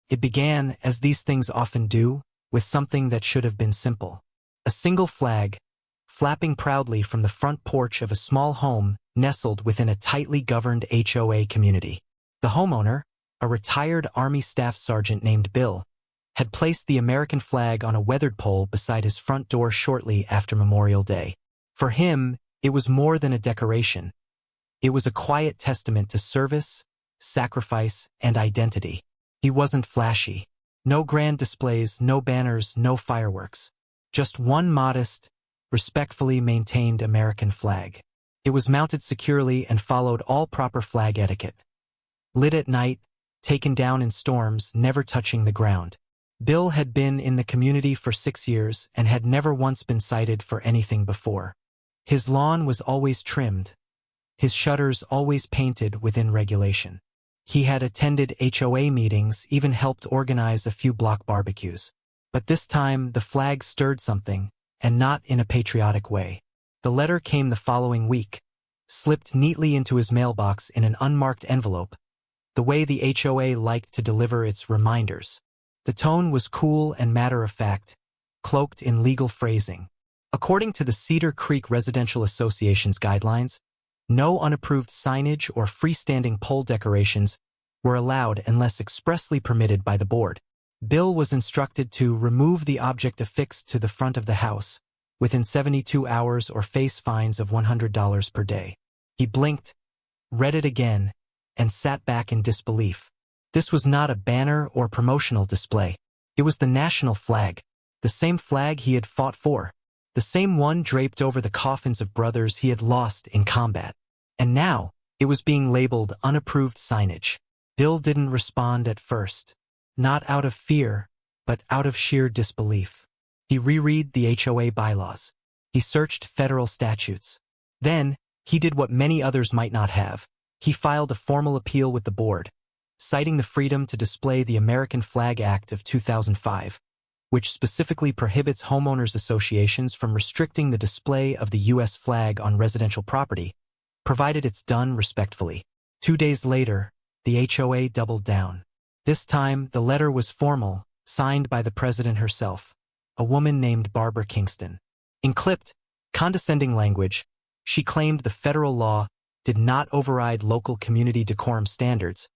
It began, as these things often do, with something that should have been simple. A single flag, flapping proudly from the front porch of a small home nestled within a tightly governed HOA community. The homeowner, a retired Army Staff Sergeant named Bill, had placed the American flag on a weathered pole beside his front door shortly after Memorial Day. For him, it was more than a decoration. It was a quiet testament to service, sacrifice, and identity. He wasn't flashy. No grand displays, no banners, no fireworks. Just one modest, respectfully maintained American flag. It was mounted securely and followed all proper flag etiquette. Lit at night, taken down in storms, never touching the ground. Bill had been in the community for 6 years and had never once been cited for anything before. His lawn was always trimmed, his shutters always painted within regulation. He had attended HOA meetings, even helped organize a few block barbecues. But this time, the flag stirred something, and not in a patriotic way. The letter came the following week, slipped neatly into his mailbox in an unmarked envelope, the way the HOA liked to deliver its reminders. The tone was cool and matter-of-fact, cloaked in legal phrasing. According to the Cedar Creek Residential Association's guidelines, no unapproved signage or freestanding pole decorations were allowed unless expressly permitted by the board. Bill was instructed to remove the object affixed to the front of the house within 72 hours or face fines of $100 per day. He blinked, read it again, and sat back in disbelief. This was not a banner or promotional display. It was the national flag, the same flag he had fought for, the same one draped over the coffins of brothers he had lost in combat. And now, it was being labeled unapproved signage. Bill didn't respond at first, not out of fear, but out of sheer disbelief. He reread the HOA bylaws. He searched federal statutes. Then, he did what many others might not have. He filed a formal appeal with the board, citing the Freedom to Display the American Flag Act of 2005, which specifically prohibits homeowners associations from restricting the display of the U.S. flag on residential property, provided it's done respectfully. 2 days later, the HOA doubled down. This time, the letter was formal, signed by the president herself, a woman named Barbara Kingston. In clipped, condescending language, she claimed the federal law did not override local community decorum standards,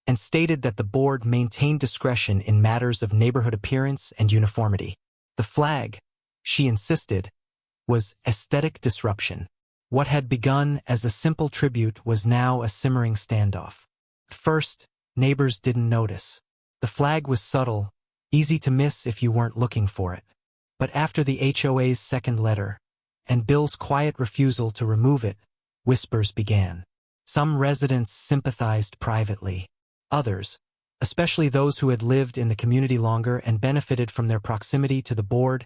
and stated that the board maintained discretion in matters of neighborhood appearance and uniformity. The flag, she insisted, was aesthetic disruption. What had begun as a simple tribute was now a simmering standoff. At first, neighbors didn't notice. The flag was subtle, easy to miss if you weren't looking for it. But after the HOA's second letter, and Bill's quiet refusal to remove it, whispers began. Some residents sympathized privately. Others, especially those who had lived in the community longer and benefited from their proximity to the board,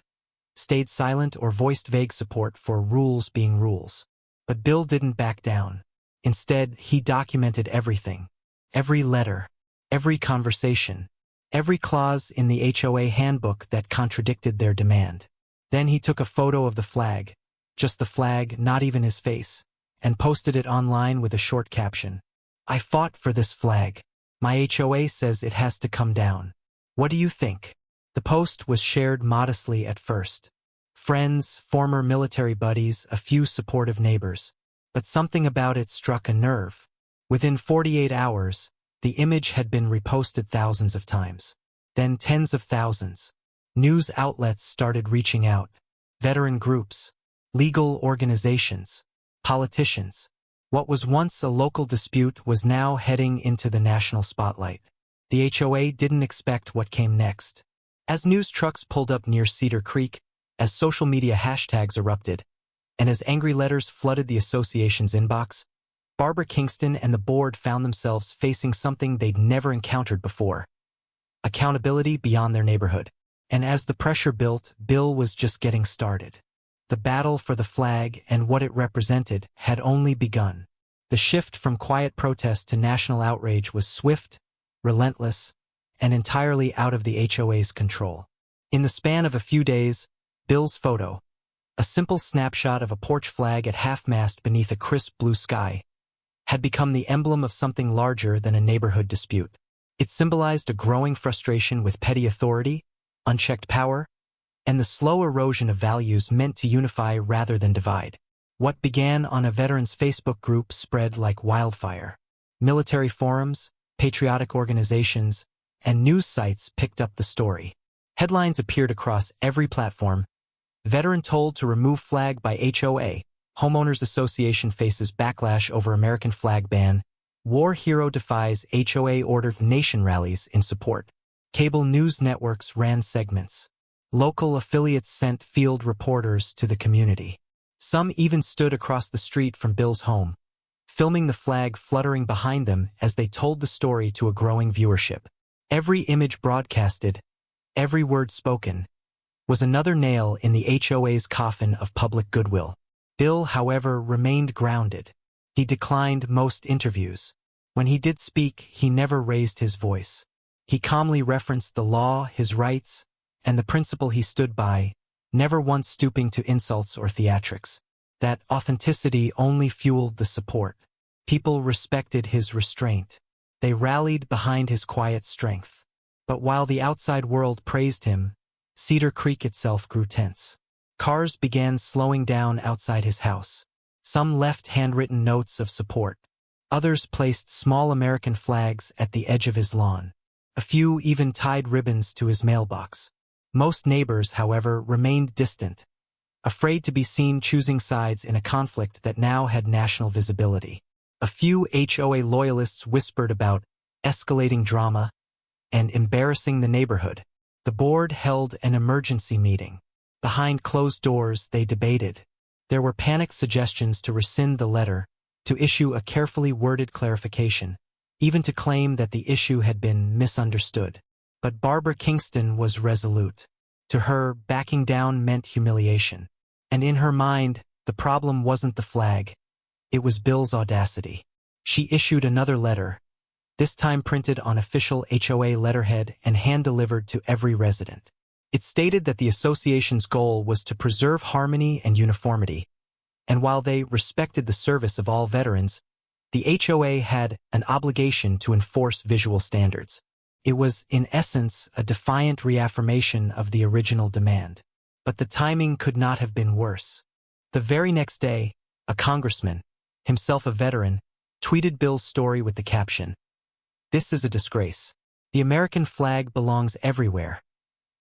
stayed silent or voiced vague support for rules being rules. But Bill didn't back down. Instead, he documented everything. Every letter, every conversation, every clause in the HOA handbook that contradicted their demand. Then he took a photo of the flag, just the flag, not even his face, and posted it online with a short caption. "I fought for this flag. My HOA says it has to come down. What do you think?" The post was shared modestly at first. Friends, former military buddies, a few supportive neighbors. But something about it struck a nerve. Within 48 hours, the image had been reposted thousands of times. Then tens of thousands. News outlets started reaching out. Veteran groups, legal organizations, politicians. What was once a local dispute was now heading into the national spotlight. The HOA didn't expect what came next. As news trucks pulled up near Cedar Creek, as social media hashtags erupted, and as angry letters flooded the association's inbox, Barbara Kingston and the board found themselves facing something they'd never encountered before: accountability beyond their neighborhood. And as the pressure built, Bill was just getting started. The battle for the flag and what it represented had only begun. The shift from quiet protest to national outrage was swift, relentless, and entirely out of the HOA's control. In the span of a few days, Bill's photo, a simple snapshot of a porch flag at half-mast beneath a crisp blue sky, had become the emblem of something larger than a neighborhood dispute. It symbolized a growing frustration with petty authority, unchecked power, and the slow erosion of values meant to unify rather than divide. What began on a veterans' Facebook group spread like wildfire. Military forums, patriotic organizations, and news sites picked up the story. Headlines appeared across every platform. Veteran told to remove flag by HOA. Homeowners Association faces backlash over American flag ban. War hero defies HOA ordered nation rallies in support. Cable news networks ran segments. Local affiliates sent field reporters to the community. Some even stood across the street from Bill's home, filming the flag fluttering behind them as they told the story to a growing viewership. Every image broadcasted, every word spoken, was another nail in the HOA's coffin of public goodwill. Bill, however, remained grounded. He declined most interviews. When he did speak, he never raised his voice. He calmly referenced the law, his rights, and the principle he stood by, never once stooping to insults or theatrics. That authenticity only fueled the support. People respected his restraint. They rallied behind his quiet strength. But while the outside world praised him, Cedar Creek itself grew tense. Cars began slowing down outside his house. Some left handwritten notes of support. Others placed small American flags at the edge of his lawn. A few even tied ribbons to his mailbox. Most neighbors, however, remained distant, afraid to be seen choosing sides in a conflict that now had national visibility. A few HOA loyalists whispered about escalating drama and embarrassing the neighborhood. The board held an emergency meeting. Behind closed doors, they debated. There were panicked suggestions to rescind the letter, to issue a carefully worded clarification, even to claim that the issue had been misunderstood. But Barbara Kingston was resolute. To her, backing down meant humiliation. And in her mind, the problem wasn't the flag. It was Bill's audacity. She issued another letter, this time printed on official HOA letterhead and hand-delivered to every resident. It stated that the association's goal was to preserve harmony and uniformity, and while they respected the service of all veterans, the HOA had an obligation to enforce visual standards. It was, in essence, a defiant reaffirmation of the original demand. But the timing could not have been worse. The very next day, a congressman, himself a veteran, tweeted Bill's story with the caption, "This is a disgrace. The American flag belongs everywhere,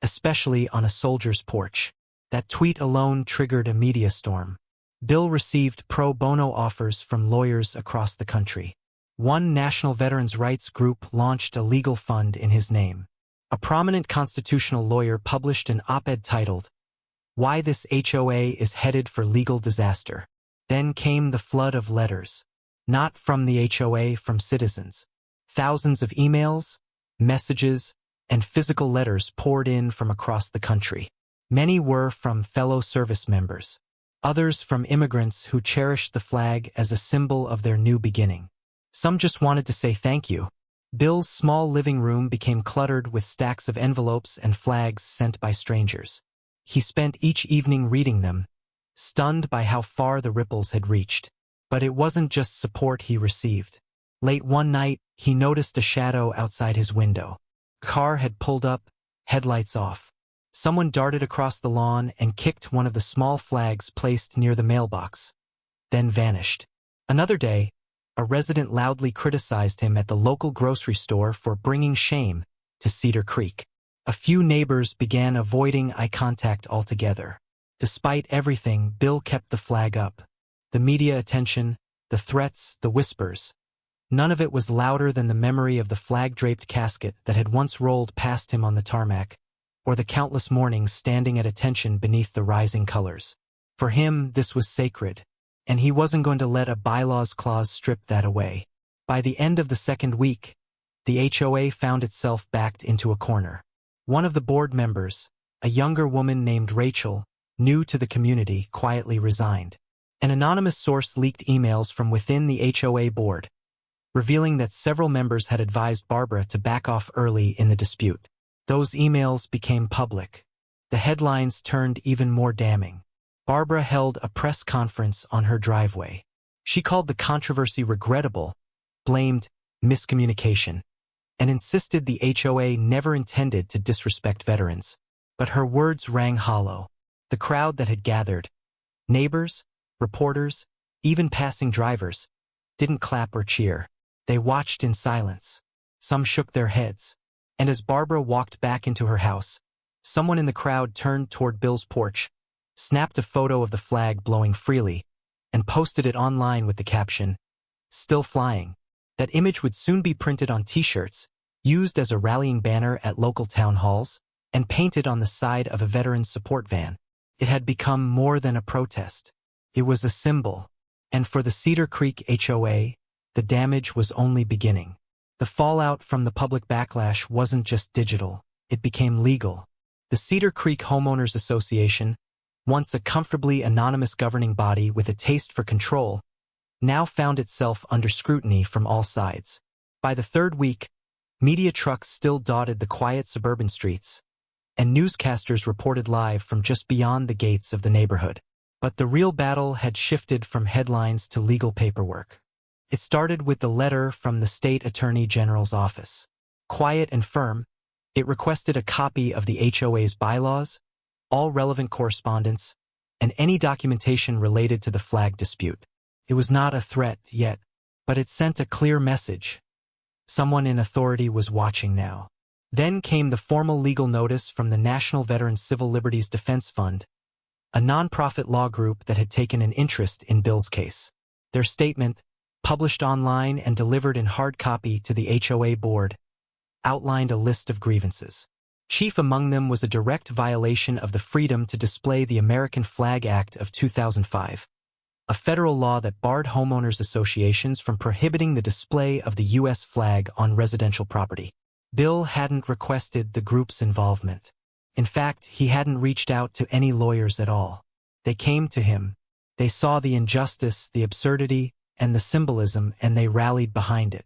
especially on a soldier's porch." That tweet alone triggered a media storm. Bill received pro bono offers from lawyers across the country. One national veterans' rights group launched a legal fund in his name. A prominent constitutional lawyer published an op-ed titled, "Why This HOA is Headed for Legal Disaster." Then came the flood of letters. Not from the HOA, from citizens. Thousands of emails, messages, and physical letters poured in from across the country. Many were from fellow service members. Others from immigrants who cherished the flag as a symbol of their new beginning. Some just wanted to say thank you. Bill's small living room became cluttered with stacks of envelopes and flags sent by strangers. He spent each evening reading them, stunned by how far the ripples had reached. But it wasn't just support he received. Late one night, he noticed a shadow outside his window. A car had pulled up, headlights off. Someone darted across the lawn and kicked one of the small flags placed near the mailbox, then vanished. Another day, a resident loudly criticized him at the local grocery store for bringing shame to Cedar Creek. A few neighbors began avoiding eye contact altogether. Despite everything, Bill kept the flag up. The media attention, the threats, the whispers. None of it was louder than the memory of the flag-draped casket that had once rolled past him on the tarmac, or the countless mornings standing at attention beneath the rising colors. For him, this was sacred, and he wasn't going to let a bylaws clause strip that away. By the end of the second week, the HOA found itself backed into a corner. One of the board members, a younger woman named Rachel, new to the community, quietly resigned. An anonymous source leaked emails from within the HOA board, revealing that several members had advised Barbara to back off early in the dispute. Those emails became public. The headlines turned even more damning. Barbara held a press conference on her driveway. She called the controversy regrettable, blamed miscommunication, and insisted the HOA never intended to disrespect veterans. But her words rang hollow. The crowd that had gathered, neighbors, reporters, even passing drivers, didn't clap or cheer. They watched in silence. Some shook their heads. And as Barbara walked back into her house, someone in the crowd turned toward Bill's porch, snapped a photo of the flag blowing freely, and posted it online with the caption, "Still flying." That image would soon be printed on t-shirts, used as a rallying banner at local town halls, and painted on the side of a veterans support van. It had become more than a protest. It was a symbol, and for the Cedar Creek HOA, the damage was only beginning. The fallout from the public backlash wasn't just digital, it became legal. The Cedar Creek Homeowners Association, once a comfortably anonymous governing body with a taste for control, now found itself under scrutiny from all sides. By the third week, media trucks still dotted the quiet suburban streets, and newscasters reported live from just beyond the gates of the neighborhood. But the real battle had shifted from headlines to legal paperwork. It started with the letter from the state attorney general's office. Quiet and firm, it requested a copy of the HOA's bylaws, all relevant correspondence, and any documentation related to the flag dispute. It was not a threat yet, but it sent a clear message. Someone in authority was watching now. Then came the formal legal notice from the National Veterans Civil Liberties Defense Fund, a nonprofit law group that had taken an interest in Bill's case. Their statement, published online and delivered in hard copy to the HOA board, outlined a list of grievances. Chief among them was a direct violation of the Freedom to Display the American Flag Act of 2005, a federal law that barred homeowners associations from prohibiting the display of the U.S. flag on residential property. Bill hadn't requested the group's involvement. In fact, he hadn't reached out to any lawyers at all. They came to him. They saw the injustice, the absurdity, and the symbolism, and they rallied behind it.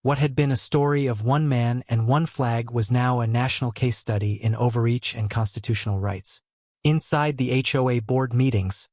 What had been a story of one man and one flag was now a national case study in overreach and constitutional rights. Inside the HOA board meetings,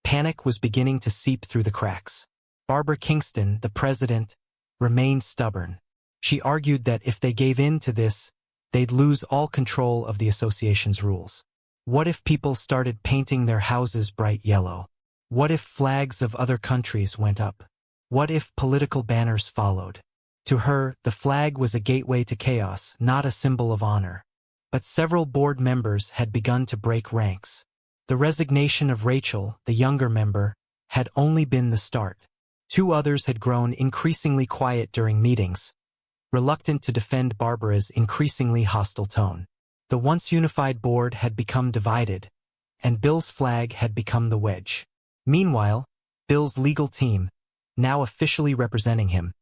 panic was beginning to seep through the cracks. Barbara Kingston, the president, remained stubborn. She argued that if they gave in to this, they'd lose all control of the association's rules. What if people started painting their houses bright yellow? What if flags of other countries went up? What if political banners followed? To her, the flag was a gateway to chaos, not a symbol of honor. But several board members had begun to break ranks. The resignation of Rachel, the younger member, had only been the start. Two others had grown increasingly quiet during meetings, reluctant to defend Barbara's increasingly hostile tone. The once unified board had become divided, and Bill's flag had become the wedge. Meanwhile, Bill's legal team, now officially representing him,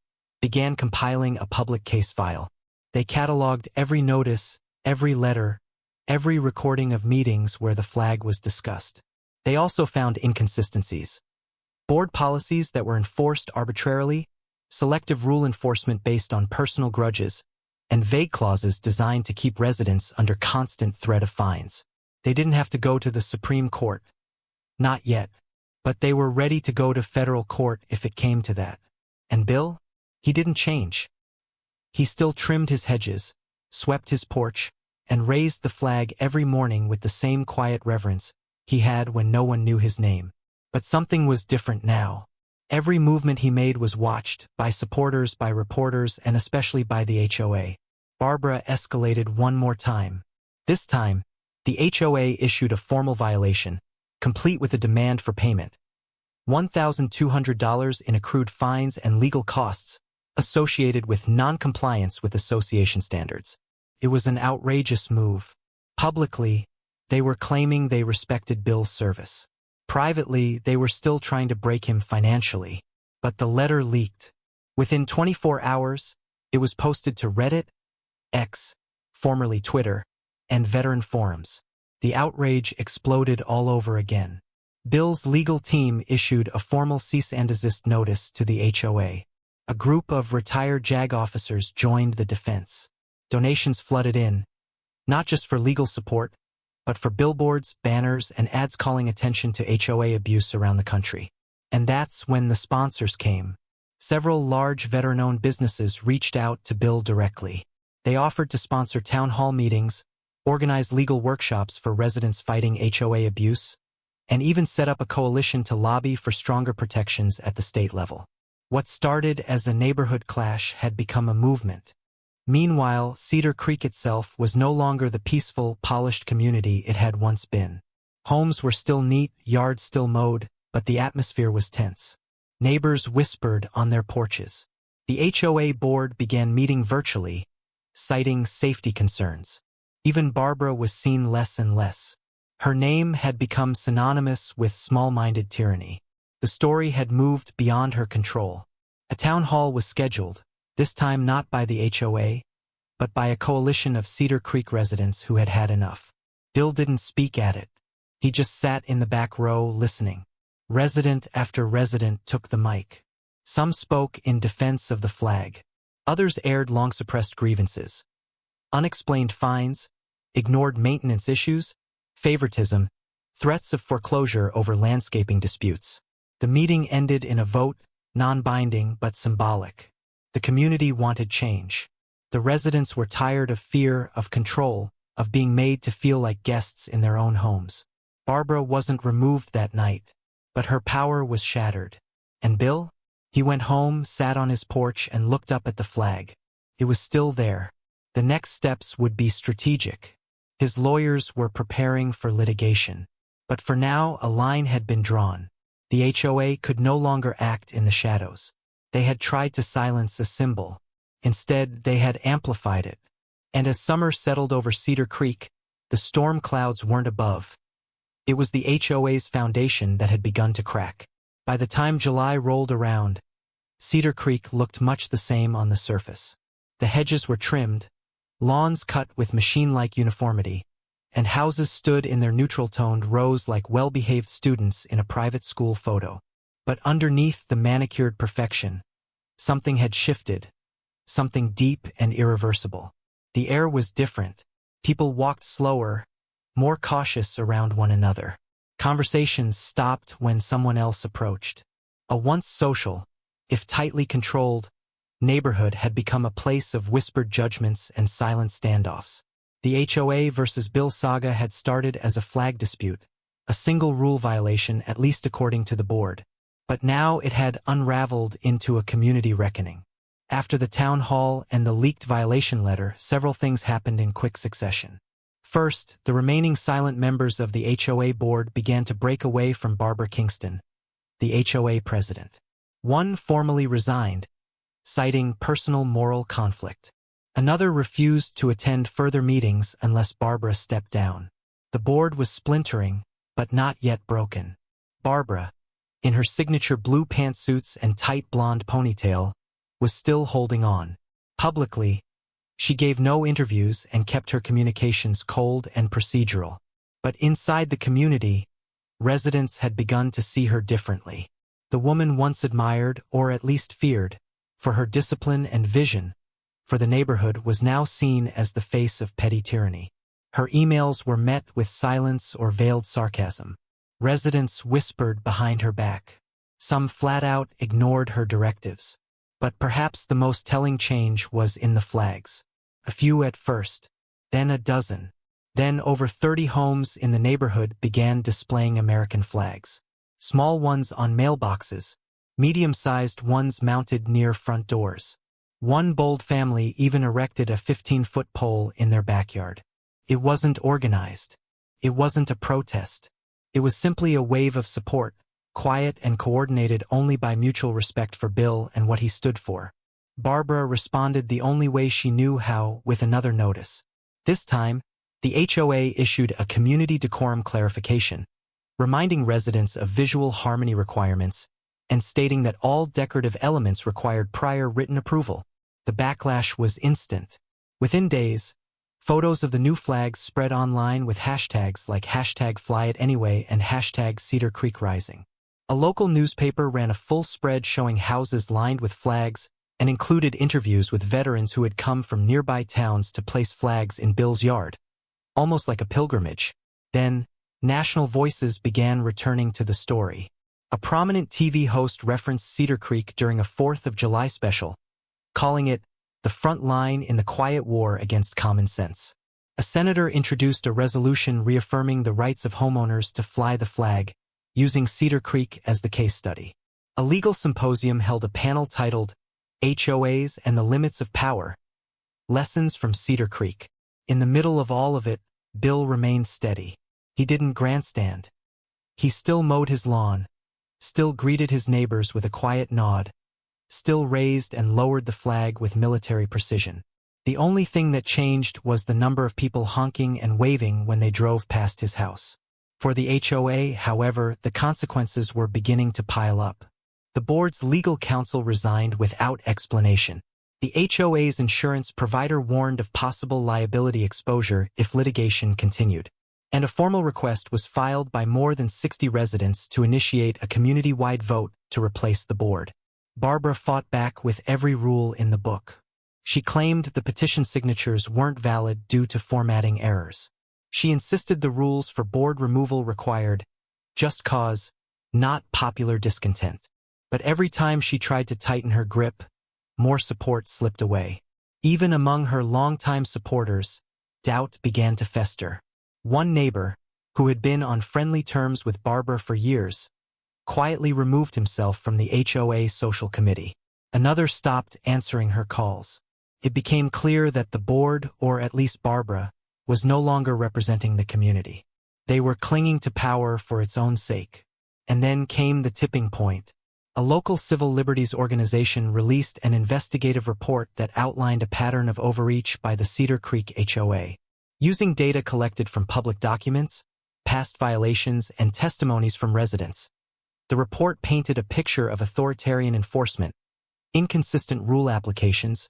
began compiling a public case file. They cataloged every notice, every letter, every recording of meetings where the flag was discussed. They also found inconsistencies. Board policies that were enforced arbitrarily, selective rule enforcement based on personal grudges, and vague clauses designed to keep residents under constant threat of fines. They didn't have to go to the Supreme Court. Not yet. But they were ready to go to federal court if it came to that. And Bill? He didn't change. He still trimmed his hedges, swept his porch, and raised the flag every morning with the same quiet reverence he had when no one knew his name. But something was different now. Every movement he made was watched, by supporters, by reporters, and especially by the HOA. Barbara escalated one more time. This time, the HOA issued a formal violation, complete with a demand for payment. $1,200 in accrued fines and legal costs associated with non-compliance with association standards. It was an outrageous move. Publicly, they were claiming they respected Bill's service. Privately, they were still trying to break him financially. But the letter leaked. Within 24 hours, it was posted to Reddit, X, formerly Twitter, and veteran forums. The outrage exploded all over again. Bill's legal team issued a formal cease and desist notice to the HOA. A group of retired JAG officers joined the defense. Donations flooded in, not just for legal support, but for billboards, banners, and ads calling attention to HOA abuse around the country. And that's when the sponsors came. Several large veteran-owned businesses reached out to Bill directly. They offered to sponsor town hall meetings, organize legal workshops for residents fighting HOA abuse, and even set up a coalition to lobby for stronger protections at the state level. What started as a neighborhood clash had become a movement. Meanwhile, Cedar Creek itself was no longer the peaceful, polished community it had once been. Homes were still neat, yards still mowed, but the atmosphere was tense. Neighbors whispered on their porches. The HOA board began meeting virtually, citing safety concerns. Even Barbara was seen less and less. Her name had become synonymous with small-minded tyranny. The story had moved beyond her control. A town hall was scheduled, this time not by the HOA, but by a coalition of Cedar Creek residents who had had enough. Bill didn't speak at it. He just sat in the back row listening. Resident after resident took the mic. Some spoke in defense of the flag. Others aired long-suppressed grievances. Unexplained fines, ignored maintenance issues, favoritism, threats of foreclosure over landscaping disputes. The meeting ended in a vote, non-binding but symbolic. The community wanted change. The residents were tired of fear, of control, of being made to feel like guests in their own homes. Barbara wasn't removed that night, but her power was shattered. And Bill? He went home, sat on his porch, and looked up at the flag. It was still there. The next steps would be strategic. His lawyers were preparing for litigation. But for now, a line had been drawn. The HOA could no longer act in the shadows. They had tried to silence a symbol. Instead, they had amplified it. And as summer settled over Cedar Creek, the storm clouds weren't above. It was the HOA's foundation that had begun to crack. By the time July rolled around, Cedar Creek looked much the same on the surface. The hedges were trimmed, lawns cut with machine-like uniformity, and houses stood in their neutral-toned rows like well-behaved students in a private school photo. But underneath the manicured perfection, something had shifted, something deep and irreversible. The air was different. People walked slower, more cautious around one another. Conversations stopped when someone else approached. A once social, if tightly controlled, neighborhood had become a place of whispered judgments and silent standoffs. The HOA versus Bill saga had started as a flag dispute, a single rule violation at least according to the board. But now it had unraveled into a community reckoning. After the town hall and the leaked violation letter, several things happened in quick succession. First, the remaining silent members of the HOA board began to break away from Barbara Kingston, the HOA president. One formally resigned, citing personal moral conflict. Another refused to attend further meetings unless Barbara stepped down. The board was splintering, but not yet broken. Barbara, in her signature blue pantsuits and tight blonde ponytail, was still holding on. Publicly, she gave no interviews and kept her communications cold and procedural. But inside the community, residents had begun to see her differently. The woman once admired, or at least feared, for her discipline and vision for the neighborhood was now seen as the face of petty tyranny. Her emails were met with silence or veiled sarcasm. Residents whispered behind her back. Some flat out ignored her directives. But perhaps the most telling change was in the flags. A few at first, then a dozen. Then over 30 homes in the neighborhood began displaying American flags. Small ones on mailboxes, medium-sized ones mounted near front doors. One bold family even erected a 15-foot pole in their backyard. It wasn't organized. It wasn't a protest. It was simply a wave of support, quiet and coordinated only by mutual respect for Bill and what he stood for. Barbara responded the only way she knew how, with another notice. This time, the HOA issued a community decorum clarification, reminding residents of visual harmony requirements and stating that all decorative elements required prior written approval. The backlash was instant. Within days, photos of the new flags spread online with hashtags like #FlyItAnyway and #CedarCreekRising. A local newspaper ran a full spread showing houses lined with flags and included interviews with veterans who had come from nearby towns to place flags in Bill's yard, almost like a pilgrimage. Then, national voices began returning to the story. A prominent TV host referenced Cedar Creek during a 4th of July special, calling it the front line in the quiet war against common sense. A senator introduced a resolution reaffirming the rights of homeowners to fly the flag, using Cedar Creek as the case study. A legal symposium held a panel titled HOAs and the Limits of Power, Lessons from Cedar Creek. In the middle of all of it, Bill remained steady. He didn't grandstand. He still mowed his lawn, still greeted his neighbors with a quiet nod, still raised and lowered the flag with military precision. The only thing that changed was the number of people honking and waving when they drove past his house. For the HOA, however, the consequences were beginning to pile up. The board's legal counsel resigned without explanation. The HOA's insurance provider warned of possible liability exposure if litigation continued, and a formal request was filed by more than 60 residents to initiate a community-wide vote to replace the board. Barbara fought back with every rule in the book. She claimed the petition signatures weren't valid due to formatting errors. She insisted the rules for board removal required just cause, not popular discontent. But every time she tried to tighten her grip, more support slipped away. Even among her longtime supporters, doubt began to fester. One neighbor, who had been on friendly terms with Barbara for years, quietly removed himself from the HOA social committee. Another stopped answering her calls. It became clear that the board, or at least Barbara, was no longer representing the community. They were clinging to power for its own sake. And then came the tipping point. A local civil liberties organization released an investigative report that outlined a pattern of overreach by the Cedar Creek HOA. Using data collected from public documents, past violations, and testimonies from residents, the report painted a picture of authoritarian enforcement, inconsistent rule applications,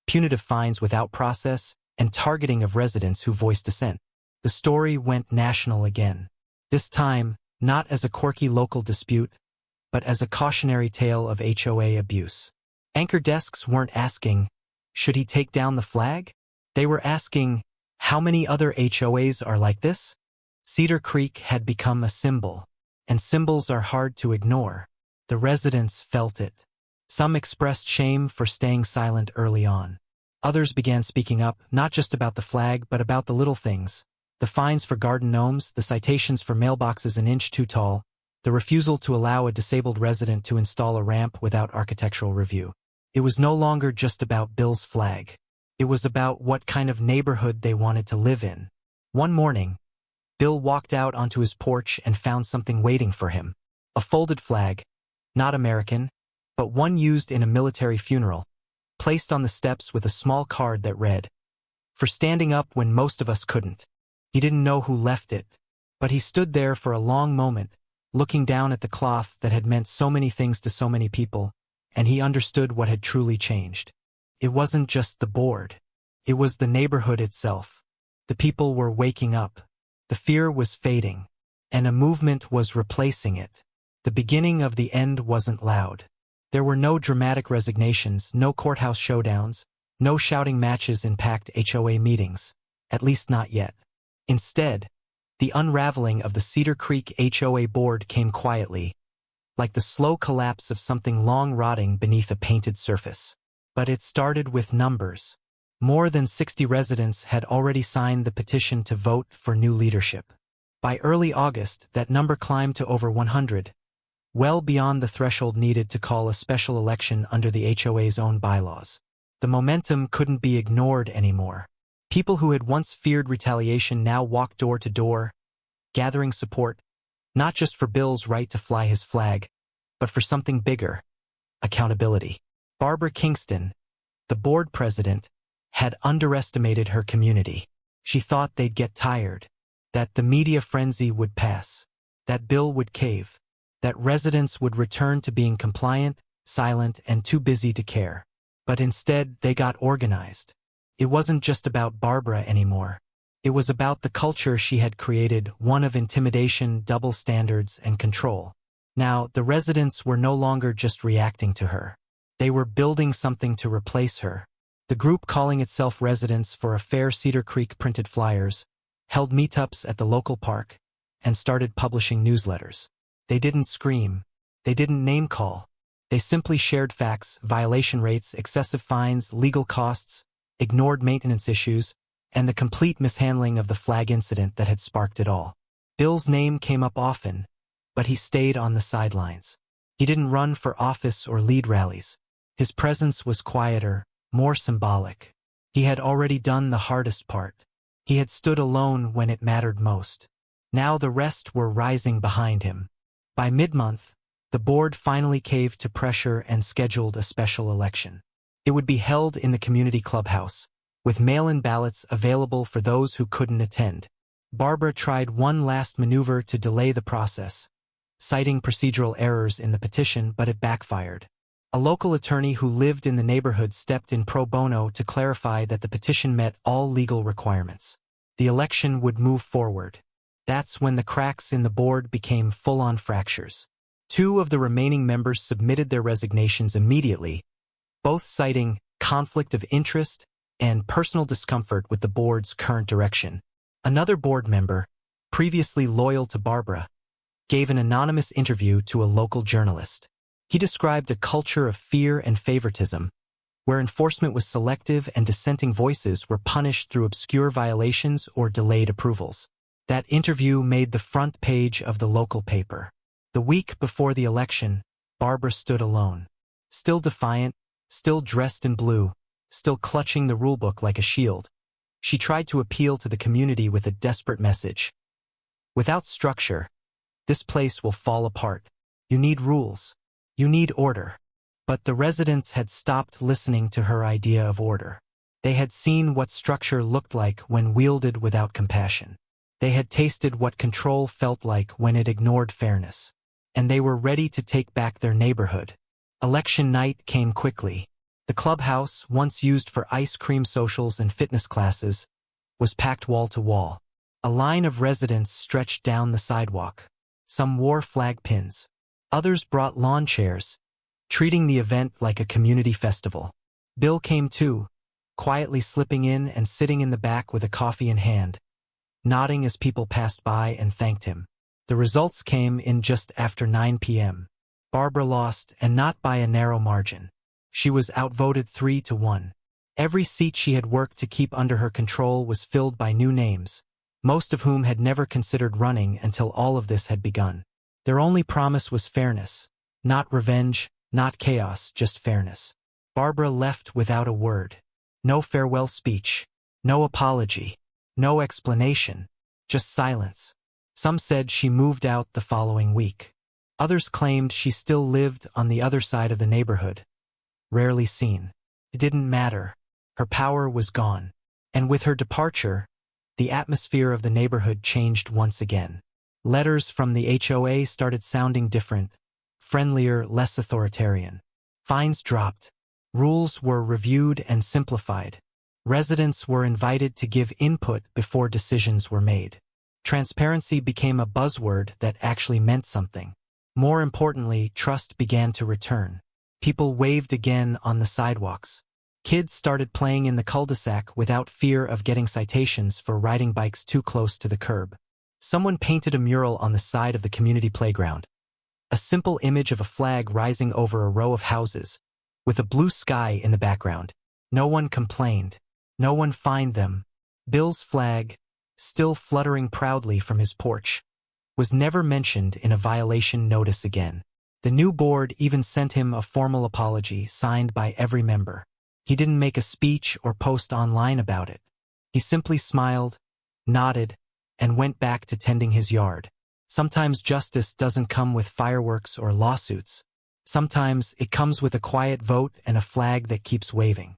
punitive fines without process, and targeting of residents who voiced dissent. The story went national again. This time, not as a quirky local dispute, but as a cautionary tale of HOA abuse. Anchor desks weren't asking, should he take down the flag? They were asking, how many other HOAs are like this? Cedar Creek had become a symbol, and symbols are hard to ignore. The residents felt it. Some expressed shame for staying silent early on. Others began speaking up, not just about the flag, but about the little things. The fines for garden gnomes, the citations for mailboxes an inch too tall, the refusal to allow a disabled resident to install a ramp without architectural review. It was no longer just about Bill's flag. It was about what kind of neighborhood they wanted to live in. One morning, Bill walked out onto his porch and found something waiting for him. A folded flag, not American, but one used in a military funeral, placed on the steps with a small card that read, "For standing up when most of us couldn't." He didn't know who left it, but he stood there for a long moment, looking down at the cloth that had meant so many things to so many people, and he understood what had truly changed. It wasn't just the board. It was the neighborhood itself. The people were waking up. The fear was fading, and a movement was replacing it. The beginning of the end wasn't loud. There were no dramatic resignations, no courthouse showdowns, no shouting matches in packed HOA meetings, at least not yet. Instead, the unraveling of the Cedar Creek HOA board came quietly, like the slow collapse of something long rotting beneath a painted surface. But it started with numbers. More than 60 residents had already signed the petition to vote for new leadership. By early August, that number climbed to over 100, well beyond the threshold needed to call a special election under the HOA's own bylaws. The momentum couldn't be ignored anymore. People who had once feared retaliation now walked door to door, gathering support, not just for Bill's right to fly his flag, but for something bigger: accountability. Barbara Kingston, the board president, had underestimated her community. She thought they'd get tired, that the media frenzy would pass, that Bill would cave, that residents would return to being compliant, silent, and too busy to care. But instead, they got organized. It wasn't just about Barbara anymore. It was about the culture she had created, one of intimidation, double standards, and control. Now, the residents were no longer just reacting to her. They were building something to replace her. The group, calling itself Residents for a Fair Cedar Creek, printed flyers, held meetups at the local park, and started publishing newsletters. They didn't scream. They didn't name-call. They simply shared facts, violation rates, excessive fines, legal costs, ignored maintenance issues, and the complete mishandling of the flag incident that had sparked it all. Bill's name came up often, but he stayed on the sidelines. He didn't run for office or lead rallies. His presence was quieter, more symbolic. He had already done the hardest part. He had stood alone when it mattered most. Now the rest were rising behind him. By mid-month, the board finally caved to pressure and scheduled a special election. It would be held in the community clubhouse, with mail-in ballots available for those who couldn't attend. Barbara tried one last maneuver to delay the process, citing procedural errors in the petition, but it backfired. A local attorney who lived in the neighborhood stepped in pro bono to clarify that the petition met all legal requirements. The election would move forward. That's when the cracks in the board became full-on fractures. 2 of the remaining members submitted their resignations immediately, both citing conflict of interest and personal discomfort with the board's current direction. Another board member, previously loyal to Barbara, gave an anonymous interview to a local journalist. He described a culture of fear and favoritism, where enforcement was selective and dissenting voices were punished through obscure violations or delayed approvals. That interview made the front page of the local paper. The week before the election, Barbara stood alone. Still defiant, still dressed in blue, still clutching the rulebook like a shield. She tried to appeal to the community with a desperate message. Without structure, this place will fall apart. You need rules. You need order. But the residents had stopped listening to her idea of order. They had seen what structure looked like when wielded without compassion. They had tasted what control felt like when it ignored fairness. And they were ready to take back their neighborhood. Election night came quickly. The clubhouse, once used for ice cream socials and fitness classes, was packed wall to wall. A line of residents stretched down the sidewalk. Some wore flag pins. Others brought lawn chairs, treating the event like a community festival. Bill came too, quietly slipping in and sitting in the back with a coffee in hand, nodding as people passed by and thanked him. The results came in just after 9 p.m. Barbara lost, and not by a narrow margin. She was outvoted 3-1. Every seat she had worked to keep under her control was filled by new names, most of whom had never considered running until all of this had begun. Their only promise was fairness. Not revenge, not chaos, just fairness. Barbara left without a word. No farewell speech. No apology. No explanation. Just silence. Some said she moved out the following week. Others claimed she still lived on the other side of the neighborhood. Rarely seen. It didn't matter. Her power was gone. And with her departure, the atmosphere of the neighborhood changed once again. Letters from the HOA started sounding different, friendlier, less authoritarian. Fines dropped. Rules were reviewed and simplified. Residents were invited to give input before decisions were made. Transparency became a buzzword that actually meant something. More importantly, trust began to return. People waved again on the sidewalks. Kids started playing in the cul-de-sac without fear of getting citations for riding bikes too close to the curb. Someone painted a mural on the side of the community playground. A simple image of a flag rising over a row of houses, with a blue sky in the background. No one complained. No one fined them. Bill's flag, still fluttering proudly from his porch, was never mentioned in a violation notice again. The new board even sent him a formal apology signed by every member. He didn't make a speech or post online about it. He simply smiled, nodded, and went back to tending his yard. Sometimes justice doesn't come with fireworks or lawsuits. Sometimes it comes with a quiet vote and a flag that keeps waving.